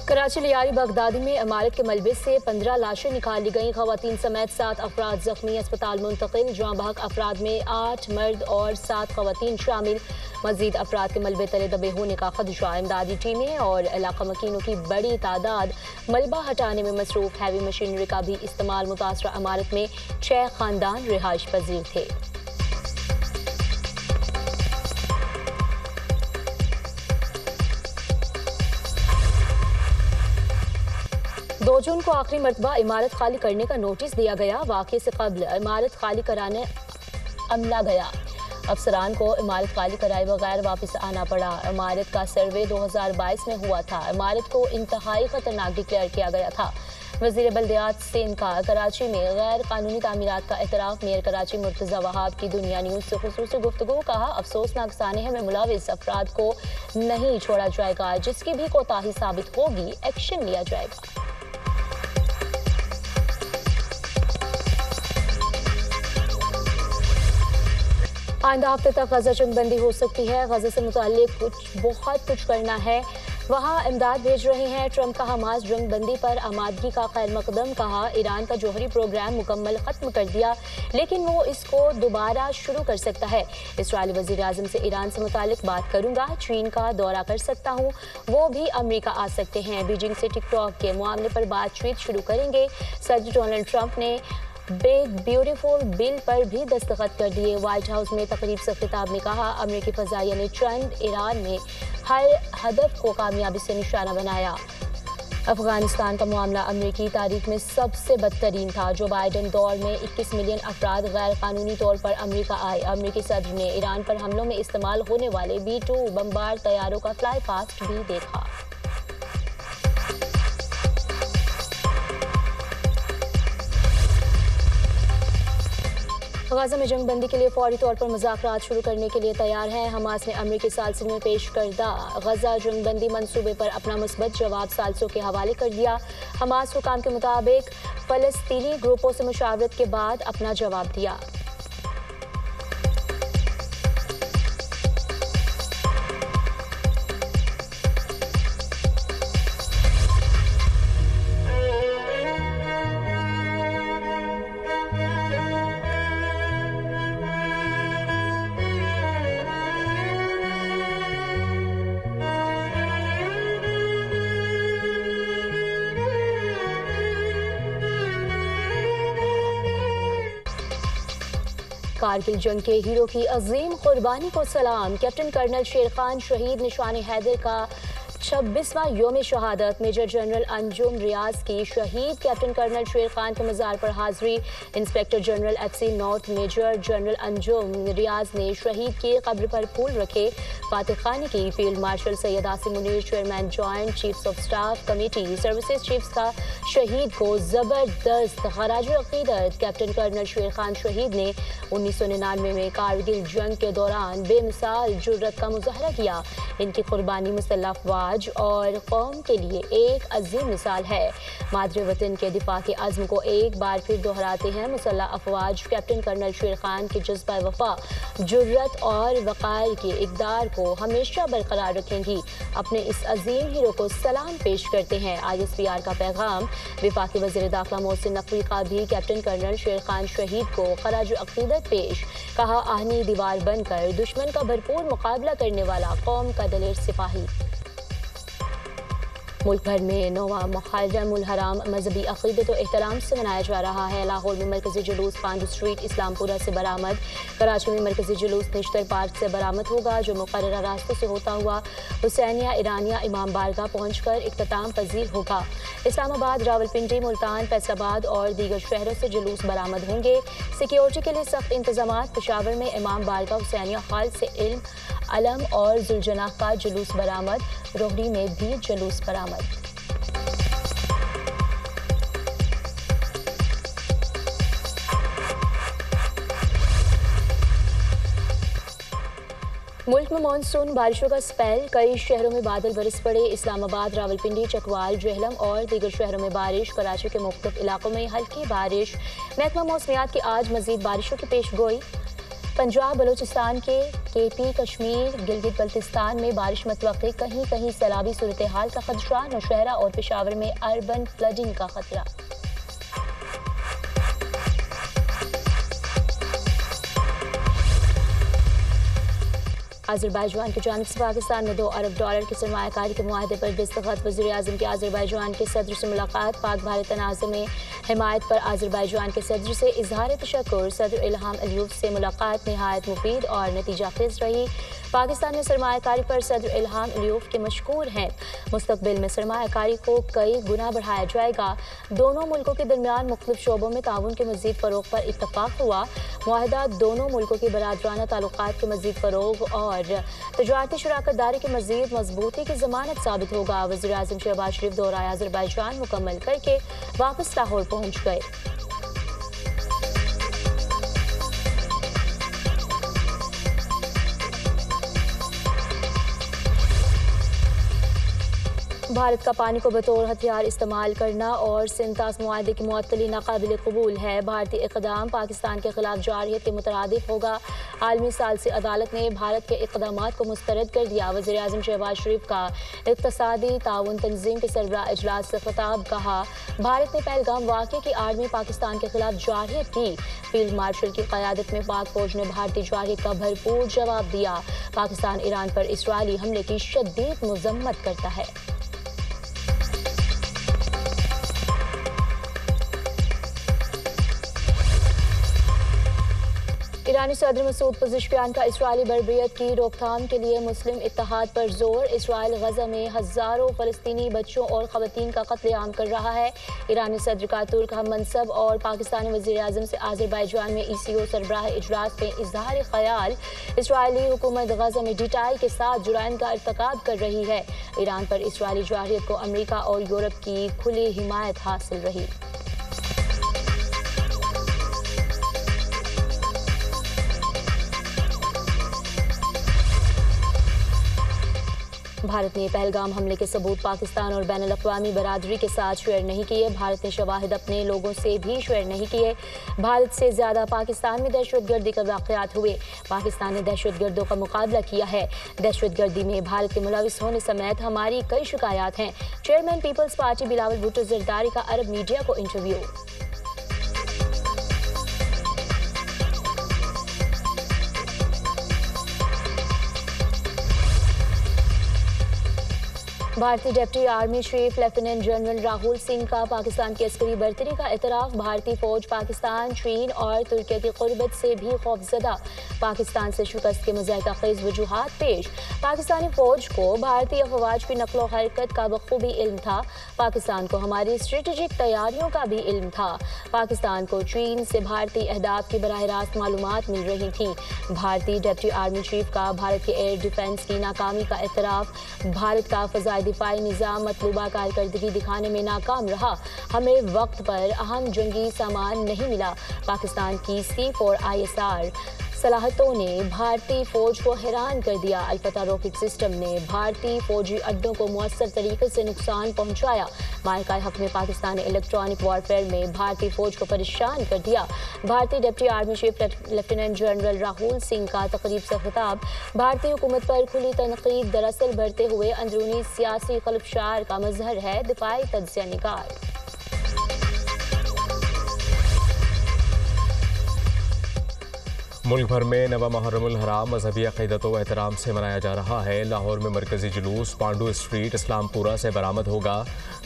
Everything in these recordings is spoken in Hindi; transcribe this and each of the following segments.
कराची लियारी बगदादी में इमारत के मलबे से 15 लाशें निकाल ली गईं। खवातीन समेत 7 अफराद जख्मी, अस्पताल मुंतकिल। जहाँ बहक अफराद में 8 मर्द और 7 खवातीन शामिल। मजीद अफराद के मलबे तले दबे होने का खदशा। इमदादी टीमें और इलाका मकीनों की बड़ी तादाद मलबा हटाने में मसरूफ। हैवी मशीनरी का भी इस्तेमाल। मुतासरा इमारत में 6 खानदान रिहाइश पजीर थे। 2 जून को आखिरी मरतबा इमारत खाली करने का नोटिस दिया गया। वाक़े से कबल इमारत खाली कराने अमला गया। अफसरान को इमारत खाली कराए बगैर वापस आना पड़ा। इमारत का सर्वे 2022 में हुआ था। इमारत को इंतहाई खतरनाक डिक्लेयर किया गया था। वज़ीर बल्दियात से इनकार। कराची में गैर कानूनी तामीरात का एतराफ़। मेयर कराची मुर्तज़ा वहाब की दुनिया न्यूज़ से खुसूसी गुफ्तगू। कहा, अफसोसनाक सानहे में मुलविस अफराद को नहीं छोड़ा जाएगा। जिसकी भी कोताही साबित होगी एक्शन लिया जाएगा। आइंदा हफ्ते तक गजा जंगबंदी हो सकती है। गजा से मुताल्लिक बहुत कुछ करना है। वहाँ इमदाद भेज रहे हैं। ट्रंप का हमास जंगबंदी पर आमादगी का खैर मकदम। कहा, ईरान का जौहरी प्रोग्राम मुकम्मल खत्म कर दिया, लेकिन वो इसको दोबारा शुरू कर सकता है। इस्राएली वज़ीर आज़म से ईरान से मुताल्लिक बात करूंगा। चीन का दौरा कर सकता हूँ, वो भी अमेरिका आ सकते हैं। बीजिंग से टिकटॉक के मामले पर बातचीत शुरू करेंगे। सदर डोनाल्ड ट्रंप ने बिग ब्यूटीफुल बिल पर भी दस्तखत कर दिए। व्हाइट हाउस में तकरीब से खिताब में कहा, अमेरिकी फजाइया ने चंद ईरान में हर हदफ को कामयाबी से निशाना बनाया। अफगानिस्तान का मामला अमेरिकी तारीख में सबसे बदतरीन था। जो बाइडन दौर में 21 मिलियन अफराद गैर कानूनी तौर पर अमेरिका आए। अमेरिकी सदर ने ईरान पर हमलों में इस्तेमाल होने वाले B-2 बमबार तैयारों का फ्लाई पास्ट भी देखा। गजा में जंगबंदी के लिए फौरी तौर पर मुज़ाकरात शुरू करने के लिए तैयार है। हमास ने अमेरिकी सालसों में पेश करदा गजा जंगबंदी मंसूबे पर अपना मुस्बत जवाब सालसों के हवाले कर दिया। हमास हुकाम के मुताबिक फ़लस्तीनी ग्रुपों से मुशावरत के बाद अपना जवाब दिया। कारगिल जंग के हीरो की अजीम कुर्बानी को सलाम। कैप्टन कर्नल शेर खान शहीद। निशान हैदर का 26वां योम शहादत। मेजर जनरल अंजुम रियाज की शहीद कैप्टन कर्नल शेर खान के मज़ार पर हाजिरी। Inspector general FC north major general Anjum Riaz ने शहीद की कब्र पर फूल रखे। फातिह खानी की। Field marshal Syed Asim Munir chairman joint chiefs of staff committee services chiefs का शहीद को ज़बरदस्त खराज अकीदत। कैप्टन कर्नल शेर खान शहीद ने 1999 में कारगिल जंग के दौरान बेमिसाल जुर्रत का मुजाहरा किया। इनकी कुर्बानी मुसल्लह अफवाज और कौम के लिए एक अजीम मिसाल है। मादरे वतन के दिफा के अज़्म को एक बार फिर दोहराते हैं मुसल्लह अफवाज। कैप्टन कर्नल शेर खान के जज्बा वफा, जुर्रत और वक़ार के इक़दार को हमेशा बरकरार रखेंगी। अपने इस अजीम हीरो को सलाम पेश करते हैं। ISPR का पैगाम। वफाकी वज़ीर दाखिला मोहसिन नकवी का भी कैप्टन कर्नल शेर खान शहीद को खराज अक़ीदत पेश। कहा, आहनी दीवार बनकर दुश्मन का भरपूर मुकाबला करने वाला कौम का दलेर सिपाही। मुल्क भर में 9वां मुहर्रम उल हराम मजहबी अक़ीदत और एहतराम से मनाया जा रहा है। लाहौर में मरकज़ी जुलूस पांडू स्ट्रीट इस्लामपुरा से बरामद। कराची में मरकज़ी जुलूस निश्तर पार्क से बरामद होगा, जो मुक़र्ररा रास्तों से होता हुआ हुसैनिया ईरानिया इमाम बारगाह पहुँचकर इख्तिताम पजीर होगा। इस्लामाबाद, रावलपिंडी, मुल्तान, फैसलाबाद और दीगर शहरों से जुलूस बरामद होंगे। सिक्योरिटी के लिए सख्त इंतजाम। पेशावर में इमाम बारगाह हुसैनिया खाल से इल्म, अलम और जुलजनाह का जुलूस बरामद। रोहड़ी में भी जुलूस बरामद। मुल्क में मानसून बारिशों का स्पेल। कई शहरों में बादल बरस पड़े। इस्लामाबाद, रावलपिंडी, चकवाल, जहलम और दीगर शहरों में बारिश। कराची के मुख्तलिफ इलाकों में हल्की बारिश। महकमा मौसमियात की आज मजीद बारिशों की पेश गोई। पंजाब बलूचिस्तान के केपी कश्मीर गिलगित बल्तिस्तान में बारिश मतवक्की, कहीं कहीं सैलाबी सूरत हाल का खदशा। नौशहरा और पेशावर में अर्बन फ्लडिंग का खतरा। आज़रबाईजान की जानिब से पाकिस्तान में $2 अरब की सरमायाकारी के मुआहदे पर दस्तखत। वज़ीर-ए-आज़म की आज़रबाईजान के सदर से मुलाकात। पाक भारत तनाज़े में हिमायत पर आज़रबाईजान के सदर से इजहार तशक्कुर। सदर इल्हाम अलियव से मुलाकात नहायत मुफीद और नतीजा खेज रही। पाकिस्तान में सरमायाकारी पर सदर इल्हाम अलियव के मशकूर हैं। मुस्तकबिल में सरमायाकारी को कई गुना बढ़ाया जाएगा। दोनों मुल्कों के दरमियान मुख्तलिफ शोबों में ताउन के मज़ीद फ़रोग़ पर इत्तफ़ाक़ हुआ। मुआहदा दोनों मुल्कों के बरादराना ताल्लुक़ात के मज़ीद फ़रोग़ और तजारती शराकत दारी की मज़ीद मजबूती की ज़मानत साबित होगा। वज़ीर-ए-आज़म शहबाज शरीफ दौरा आज़रबाईजान मुकम्मल करके वापस लाहौर पहुँच गए। भारत का पानी को बतौर हथियार इस्तेमाल करना और सिंतास मुआहदे की मुअत्तली नाकाबिल कबूल है। भारतीय इक़दाम पाकिस्तान के खिलाफ जारहियत के मुतरादिफ होगा। आलमी सालसी अदालत ने भारत के इक़दामात को मुस्तरद कर दिया। वज़ीर-ए-आज़म शहबाज शरीफ का इक़्तिसादी ताउन तंजीम के सरबराह इजलास से खिताब। कहा, भारत ने पहलगाम वाक़े की आड़ में पाकिस्तान के खिलाफ जारहियत की। फील्ड मार्शल की क़यादत में पाक फ़ौज ने भारतीय जारहियत का भरपूर जवाब दिया। पाकिस्तान ईरान पर इसराइली हमले की शदीद मज़म्मत करता है। ईरानी सदर मसूद पज़ेश्कियान का इसराइली बर्बरियत की रोकथाम के लिए मुस्लिम इत्तेहाद पर जोर। इसराइल गजा में हज़ारों फ़लस्तीनी बच्चों और ख़वातीन का कत्लेआम कर रहा है। ईरानी सदर का तुर्क हम मनसब और पाकिस्तानी वज़ीर-ए-आज़म से आज़रबाईजान में ECO सरबराह इजलास में इज़हार ख़याल। इसराइली हुकूमत गजा में डिटाई के साथ जुराइम का इर्तिकाब कर रही है। ईरान पर इसराइली जारहियत को अमरीका और यूरोप की खुली हिमायत हासिल रही। भारत ने पहलगाम हमले के सबूत पाकिस्तान और बैनुल अक़वामी बरादरी के साथ शेयर नहीं किए। भारत ने शवाहिद अपने लोगों से भी शेयर नहीं किए। भारत से ज़्यादा पाकिस्तान में दहशतगर्दी के वाक़यात हुए। पाकिस्तान ने दहशतगर्दों का मुकाबला किया है। दहशतगर्दी में भारत के मुलविस होने समेत हमारी कई शिकायत हैं। Chairman people's party Bilawal Bhutto Zardari का अरब मीडिया को इंटरव्यू। भारतीय deputy army chief lieutenant general Rahul Singh का पाकिस्तान की अस्करी बर्तरी का एतराफ़। भारतीय फ़ौज पाकिस्तान, चीन और तुर्की की क़ुर्बत से भी खौफज़दा। पाकिस्तान से शिकस्त के मुज़ाहिदा-ख़ेज़ वजूहात पेश। पाकिस्तानी फ़ौज को भारतीय अफ़वाज की नक़्लो हरकत का बखूबी इल्म था। पाकिस्तान को हमारी स्ट्रेटेजिक तैयारियों का भी इल्म था। पाकिस्तान को चीन से भारतीय अहदाफ की बराह रास्त मालूमात मिल रही थी। भारतीय डिप्टी आर्मी चीफ का भारत के एयर डिफेंस की नाकामी का एतराफ़। भारत का फ़ज़ाई दिफाई निज़ाम मतलूबा कारकर्दगी दिखाने में नाकाम रहा। हमें वक्त पर अहम जंगी सामान नहीं मिला। पाकिस्तान की C4 ISR सलाहतों ने भारतीय फ़ौज को हैरान कर दिया। अलफता रॉकेट सिस्टम ने भारतीय फ़ौजी अड्डों को मुअस्सर तरीके से नुकसान पहुंचाया। मार्का हक में पाकिस्तानी इलेक्ट्रॉनिक वॉरफेयर में भारतीय फ़ौज को परेशान कर दिया। भारतीय deputy army chief lieutenant general Rahul Singh का तकरीब से खिताब। भारतीय हुकूमत पर खुली तनकीद दरअसल बढ़ते हुए अंदरूनी सियासी खलफशार का मजहर है। दिफाई तज्ज़िया निगार। मुल्क भर में नवा मुहर्रमुल हराम मजहबी अक़ीदत व एहतराम से मनाया जा रहा है। लाहौर में मरकज़ी जुलूस पांडू स्ट्रीट इस्लामपुरा से बरामद होगा।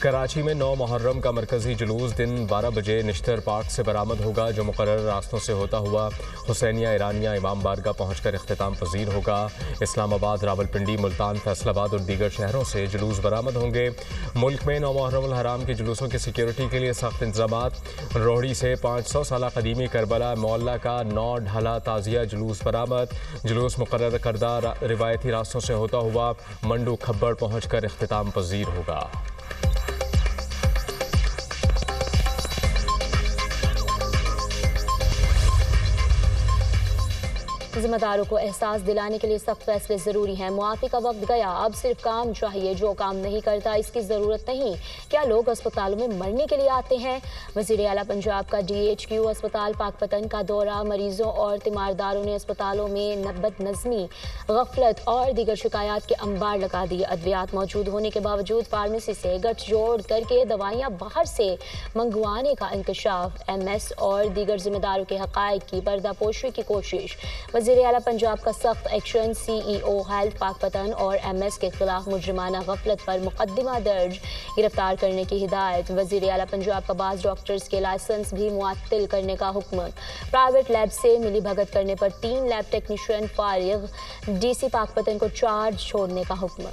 कराची में 9 मुहर्रम का मरकज़ी जुलूस दिन 12 बजे निश्तर पार्क से बरामद होगा, जो मुक़र्रर रास्तों से होता हुआ हुसैनिया ईरानिया इमाम बारगाह पहुँच कर इख्तिताम पज़ीर होगा। इस्लामाबाद, रावलपिंडी, मुल्तान, फैसलाबाद और दीगर शहरों से जुलूस बरामद होंगे। मुल्क में 9 मुहर्रमुल हराम के जुलूसों की सिक्योरिटी के लिए सख्त इंतज़ामात। रोहड़ी से 500 साल कदीमी करबला मोहल्ला का 9 ढाला ताज़िया जुलूस बरामद। जुलूस मुक़र्रर करदा रिवायती रास्तों से होता हुआ मंडू खब्बड़ पहुँच कर इख्तिताम पज़ीर होगा। जिम्मेदारों को एहसास दिलाने के लिए सख्त फैसले जरूरी हैं। मुआफी का वक्त गया, अब सिर्फ काम चाहिए। जो काम नहीं करता इसकी जरूरत नहीं। क्या लोग अस्पतालों में मरने के लिए आते हैं? वजीर आला पंजाब का DHQ अस्पताल पाकपतन का दौरा। मरीजों और तीमारदारों ने अस्पतालों में बदनज़मी, गफलत और दीगर शिकायत के अंबार लगा दिए। अद्वियात मौजूद होने के बावजूद फार्मेसी से गठजोड़ करके दवाइयां बाहर से मंगवाने का इंकशाफ। MS और दीगर जिम्मेदारों के हक़ाइक़ की पर्दापोशी की कोशिश। वज़ीर आला पंजाब का सख्त एक्शन। CEO हेल्थ पाकपतन और MS के खिलाफ मुजरिमाना गफलत पर मुकदमा दर्ज, गिरफ्तार करने की हिदायत। वज़ीर आला पंजाब का बाज़ डॉक्टर्स के लाइसेंस भी मुअत्तल करने का हुक्म। प्राइवेट लैब से मिली भगत करने पर 3 लैब टेक्नीशियन फारिग। DC पाकपतन को चार्ज छोड़ने का हुक्म।